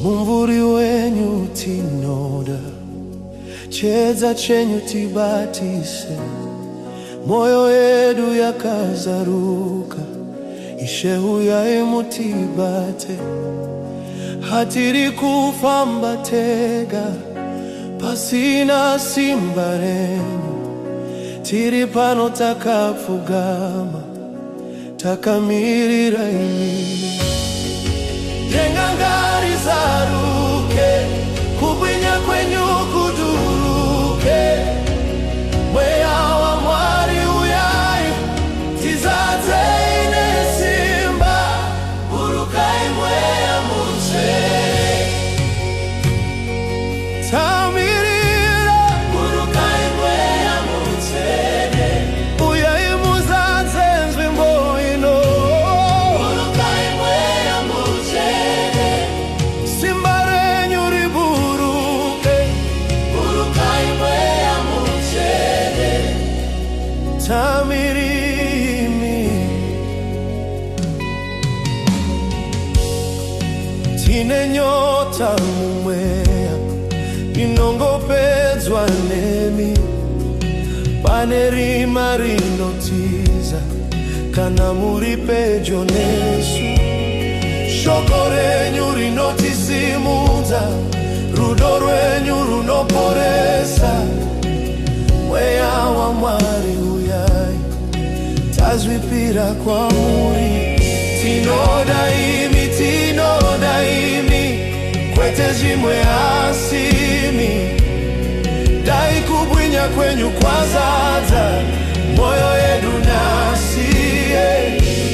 mumvuri wenyu tinoda, chedza chenyu tibatise, moyo yedu yakazaruka, Ishe uyai mutibate, hatiri kufamba tega, pasina simba renyu, tiri pano takapfugama, takamirira imi. Tenga ngari zaruke, kubwinya kwenyu kuduruke, mweya wa Mwari uyai, tizaze ine simba, burukai mweya muchere. Tamirira, burukai mweya muchere, uyai muzaze nzvimbo ino, burukai mweya muchere. Simba renyu riburuke, burukai mweya muchere. Tamirimi, tine nyota mumweya, inongopedzwa nemi, pane rima rinotiza, kana muri pedyo nesu. Shoko renyu rinotisimudza, rudo rwenyu runoporesa, mweya wa Mwari uyai, tazvipira kwamuri. Tinoda imi, kwete zvimwe asi imi. Dai kubwinya kwenyu kwazadza, moyo yedu nasiye.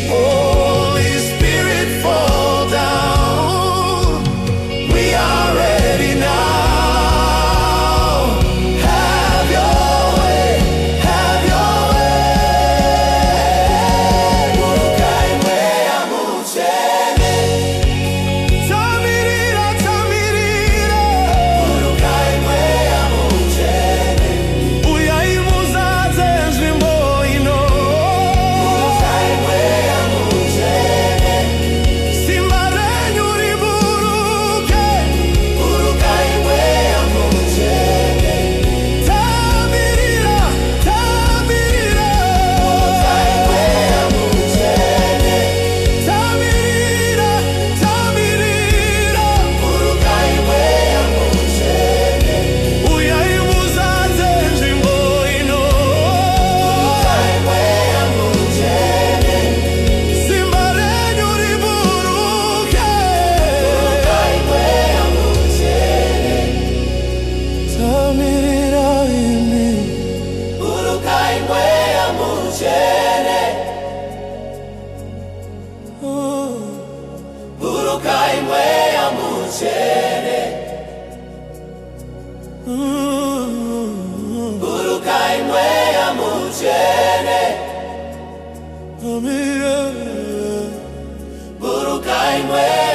Holy Spirit fall down, we are ready now. Have your way, have your way. Burukai mweya muchere. Tamirira, tamirira, burukai mweya muchere. Uyai muzaze nzvimbo ino, burukai mweya muchere. Simba renyu riburuke, burukai mweya muchere. Tamirira, tamirira, burukai mweya muchere. Tamirira, tamirira, burukai mweya muchere. Uyai muzaze nzvimbo ino, burukai mweya muchere. Simba renyu riburuke, burukai mweya muchere. Tamirira imi, burukai mweya muchere. Burukai mweya muchere. Burukai mweya muchere. Burukai mweya